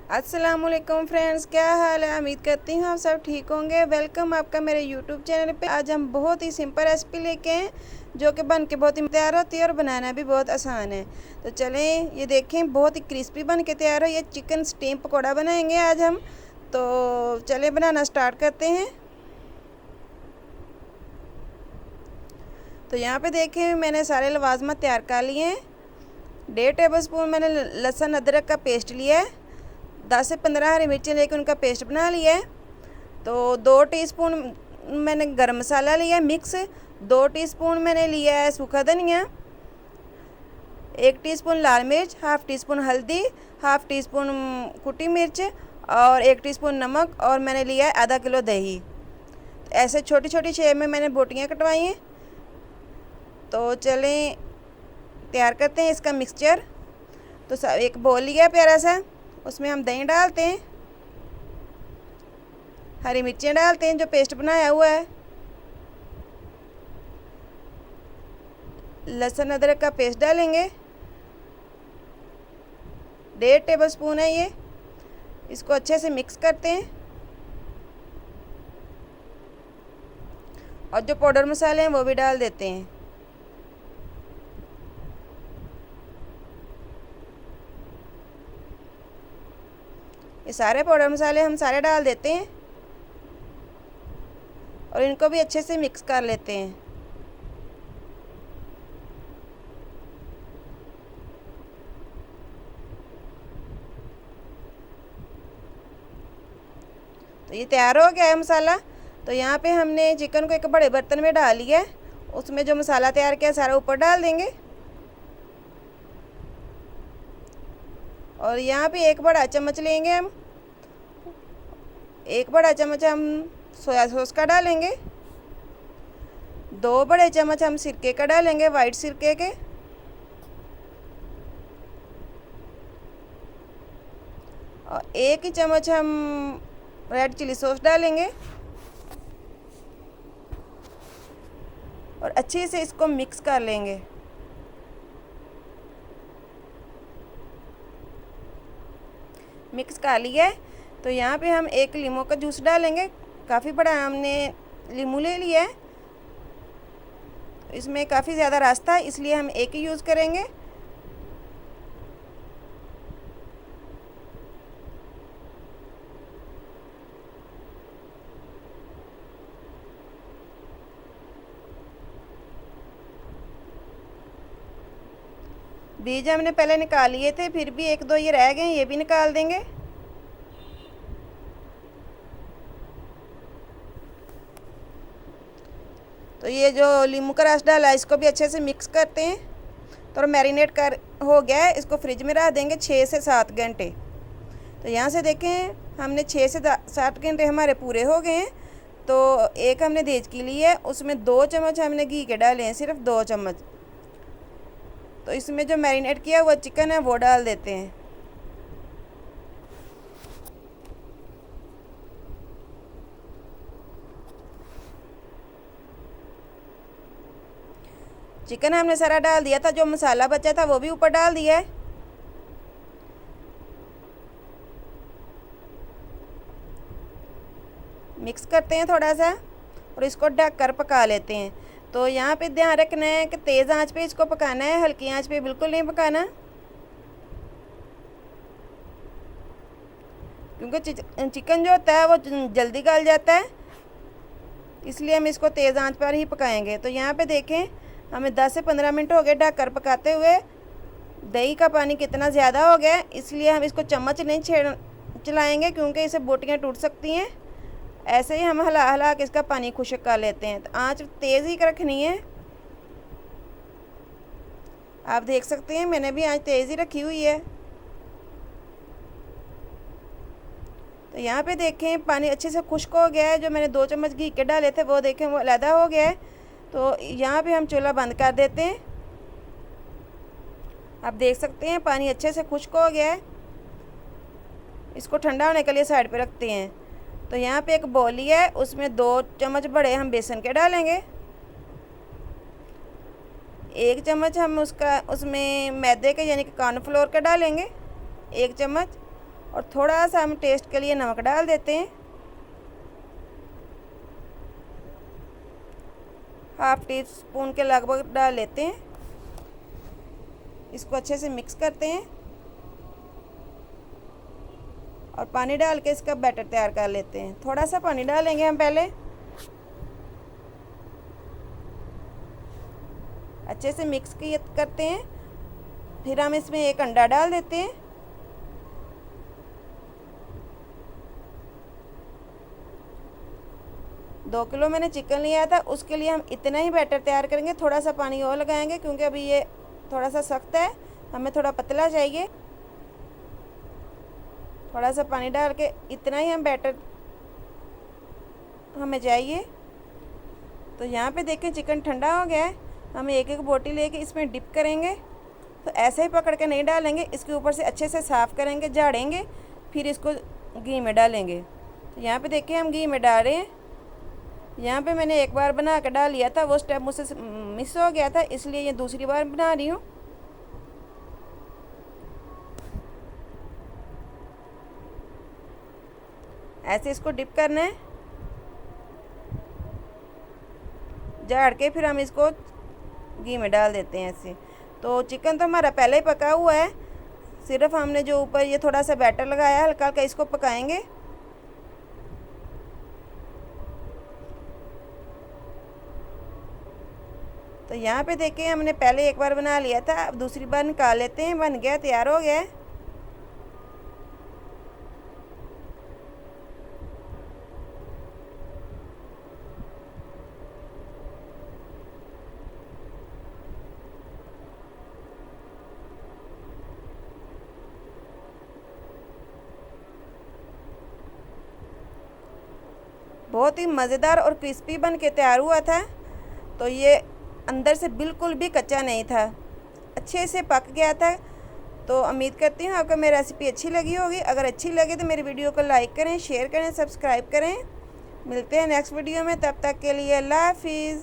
अस्सलामुअलैकुम फ्रेंड्स, क्या हाल है। उम्मीद करती हूँ आप सब ठीक होंगे। वेलकम आपका मेरे यूट्यूब चैनल पे। आज हम बहुत ही सिंपल रेसिपी लेके हैं जो कि बन के बहुत ही तैयार होती है और बनाना भी बहुत आसान है। तो चलें, ये देखें बहुत ही क्रिस्पी बन के तैयार हो। ये चिकन स्टीम पकौड़ा बनाएंगे आज हम। तो चलें बनाना स्टार्ट करते हैं। तो यहाँ पे देखें मैंने सारे लवाजमा तैयार कर लिए हैं। 1.5 टेबल स्पून मैंने लहसुन अदरक का पेस्ट लिया है। 10 से 15 हरी मिर्चें लेकर उनका पेस्ट बना लिया है। तो 2 टीस्पून मैंने गरम मसाला लिया है मिक्स। 2 टीस्पून मैंने लिया है सूखा धनिया। 1 टीस्पून लाल मिर्च, हाफ़ टी स्पून हल्दी, हाफ़ टी स्पून कुटी मिर्च और 1 टीस्पून नमक। और मैंने लिया है आधा किलो दही। ऐसे छोटी छोटी शेप में मैंने बोटियाँ कटवाई हैं। तो चलें तैयार करते हैं इसका मिक्सचर। तो एक बोल लिया प्यारा सा, उसमें हम दही डालते हैं, हरी मिर्चें डालते हैं जो पेस्ट बनाया हुआ है, लहसुन अदरक का पेस्ट डालेंगे। 1.5 टेबल स्पून है ये। इसको अच्छे से मिक्स करते हैं। और जो पाउडर मसाले हैं वो भी डाल देते हैं। ये सारे पाउडर मसाले हम सारे डाल देते हैं और इनको भी अच्छे से मिक्स कर लेते हैं। तो ये तैयार हो गया है मसाला। तो यहाँ पे हमने चिकन को एक बड़े बर्तन में डाल लिया है। उसमें जो मसाला तैयार किया सारा ऊपर डाल देंगे। और यहाँ पे एक बड़ा चम्मच लेंगे हम। 1 बड़ा चम्मच हम सोया सॉस का डालेंगे। 2 बड़े चम्मच हम सिरके का डालेंगे, वाइट सिरके के। और 1 ही चम्मच हम रेड चिली सॉस डालेंगे। और अच्छे से इसको मिक्स कर लेंगे। मिक्स कर लिया है। तो यहाँ पे हम 1 लीमू का जूस डालेंगे। काफ़ी बड़ा हमने लीमू ले लिया है। इसमें काफ़ी ज़्यादा रास्ता है इसलिए हम 1 ही यूज़ करेंगे। बीज हमने पहले निकाल लिए थे, फिर भी 1-2 ये रह गए, ये भी निकाल देंगे। तो ये जो लीमू का रस डाला है इसको भी अच्छे से मिक्स करते हैं। तो मैरिनेट कर हो गया है, इसको फ्रिज में रख देंगे 6 से 7 घंटे। तो यहाँ से देखें हमने 6 से 7 घंटे हमारे पूरे हो गए हैं। तो एक हमने देचकी ली है, उसमें 2 चम्मच हमने घी के डाले हैं, सिर्फ 2 चम्मच। तो इसमें जो मैरिनेट किया हुआ चिकन है वो डाल देते हैं। चिकन हमने सारा डाल दिया था, जो मसाला बचा था वो भी ऊपर डाल दिया है। मिक्स करते हैं थोड़ा सा और इसको ढक कर पका लेते हैं। तो यहाँ पे ध्यान रखना है कि तेज़ आंच पे इसको पकाना है, हल्की आंच पे बिल्कुल नहीं पकाना, क्योंकि चिकन जो होता है वो जल्दी गल जाता है। इसलिए हम इसको तेज़ आंच पर ही पकाएंगे। तो यहाँ पे देखें हमें 10 से 15 मिनट हो गए ढककर पकाते हुए। दही का पानी कितना ज़्यादा हो गया, इसलिए हम इसको चम्मच नहीं चलाएंगे क्योंकि इससे बोटियाँ टूट सकती हैं। ऐसे ही हम हला हला के इसका पानी खुश्क कर लेते हैं। तो आंच तेज़ ही रखनी है। आप देख सकते हैं मैंने भी आंच तेज़ ही रखी हुई है। तो यहाँ पे देखें पानी अच्छे से खुश्क हो गया है। जो मैंने 2 चम्मच घी के डाले थे वो देखें वो अलहदा हो गया है। तो यहाँ पे हम चूल्हा बंद कर देते हैं। आप देख सकते हैं पानी अच्छे से खुश्क हो गया है। इसको ठंडा होने के लिए साइड पे रखते हैं। तो यहाँ पे एक बोल लिया है, उसमें 2 चम्मच बड़े हम बेसन के डालेंगे। 1 चम्मच हम उसमें मैदे के यानी कि कॉर्नफ्लोर का डालेंगे, 1 चम्मच। और थोड़ा सा हम टेस्ट के लिए नमक डाल देते हैं, हाफ टी स्पून के लगभग डाल लेते हैं। इसको अच्छे से मिक्स करते हैं और पानी डाल के इसका बैटर तैयार कर लेते हैं। थोड़ा सा पानी डालेंगे हम पहले, अच्छे से मिक्स करते हैं। फिर हम इसमें एक अंडा डाल देते हैं। दो किलो मैंने चिकन लिया था, उसके लिए हम इतना ही बैटर तैयार करेंगे। थोड़ा सा पानी और लगाएंगे क्योंकि अभी ये थोड़ा सा सख्त है, हमें थोड़ा पतला चाहिए। थोड़ा सा पानी डाल के इतना ही हम बैटर हमें चाहिए। तो यहाँ पे देखें चिकन ठंडा हो गया है। हम एक एक बोटी लेके इसमें डिप करेंगे। तो ऐसे ही पकड़ के नहीं डालेंगे, इसके ऊपर से अच्छे से साफ़ करेंगे, झाड़ेंगे, फिर इसको घी में डालेंगे। तो यहाँ पे देखिए हम घी में डाल रहे हैं। यहाँ पे मैंने एक बार बना के डाल लिया था, वो स्टेप मुझसे मिस हो गया था, इसलिए ये दूसरी बार बना रही हूँ। ऐसे इसको डिप करना है, झाड़ के फिर हम इसको घी में डाल देते हैं ऐसे। तो चिकन तो हमारा पहले ही पका हुआ है, सिर्फ हमने जो ऊपर ये थोड़ा सा बैटर लगाया है, हल्का हल्का इसको पकाएंगे। तो यहाँ पे देखिए हमने पहले एक बार बना लिया था, अब दूसरी बार निकाल लेते हैं। बन गया, तैयार हो गया है। बहुत ही मज़ेदार और क्रिस्पी बन के तैयार हुआ था। तो ये अंदर से बिल्कुल भी कच्चा नहीं था, अच्छे से पक गया था। तो उम्मीद करती हूँ आपको मेरी रेसिपी अच्छी लगी होगी। अगर अच्छी लगी तो मेरी वीडियो को लाइक करें, शेयर करें, सब्सक्राइब करें। मिलते हैं नेक्स्ट वीडियो में, तब तक के लिए अल्लाह हाफिज़।